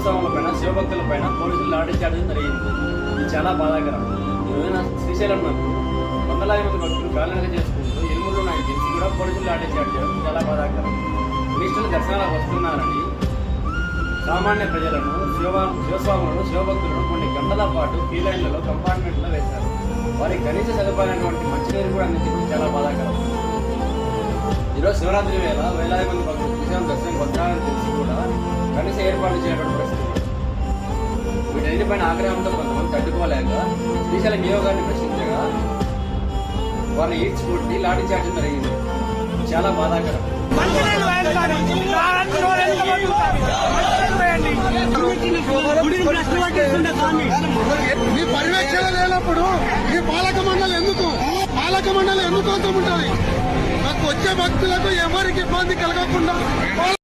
బ్రహ్మోత్సవాలపైన శివభక్తులపైన పోలీసులు లాఠీ చార్జ్ జరిగింది. ఇది చాలా బాధాకరం. ఈ రోజున శ్రీశైలం నందు వందలాది మంది భక్తులు కాలనగా చేసుకుంటూ ఇరుములు నాకు తెలిసి కూడా పోలీసులు లాఠీ చార్జ్ చేయడం చాలా బాధాకరం. మినిస్టర్లు దర్శనాలకు వస్తున్నారని సామాన్య ప్రజలను శివస్వాములను శివభక్తులను కొన్ని గంటల పాటు క్యూ లైన్లలో కంపార్ట్మెంట్లో వేశారు. వారికి కనీస సదుపాయమైనటువంటి మంచినీరు కూడా అందించడం చాలా బాధాకరం. ఈరోజు శివరాత్రి వేళ వేలాది మంది భక్తులు శ్రీశైలం దర్శనం వస్తారని తెలిసి కూడా కనీస ఏర్పాట్లు చేయబడిన పరిస్థితి. వీటన్నిటిపైన ఆగ్రహంతో కొంతమంది తట్టుకోలేక శ్రీశైలం నియోగాన్ని ప్రశ్నించగా వారిని ఈడ్చుకొట్టి లాఠీ చార్జ్ జరిగింది. చాలా బాధాకరం. మీ పర్యవేక్షణ లేనప్పుడు మీ పాలక మండలి ఎందుకు అంత ఉంటుంది? మాకు వచ్చే భక్తులకు ఎవరికి ఇబ్బంది కలగకుండా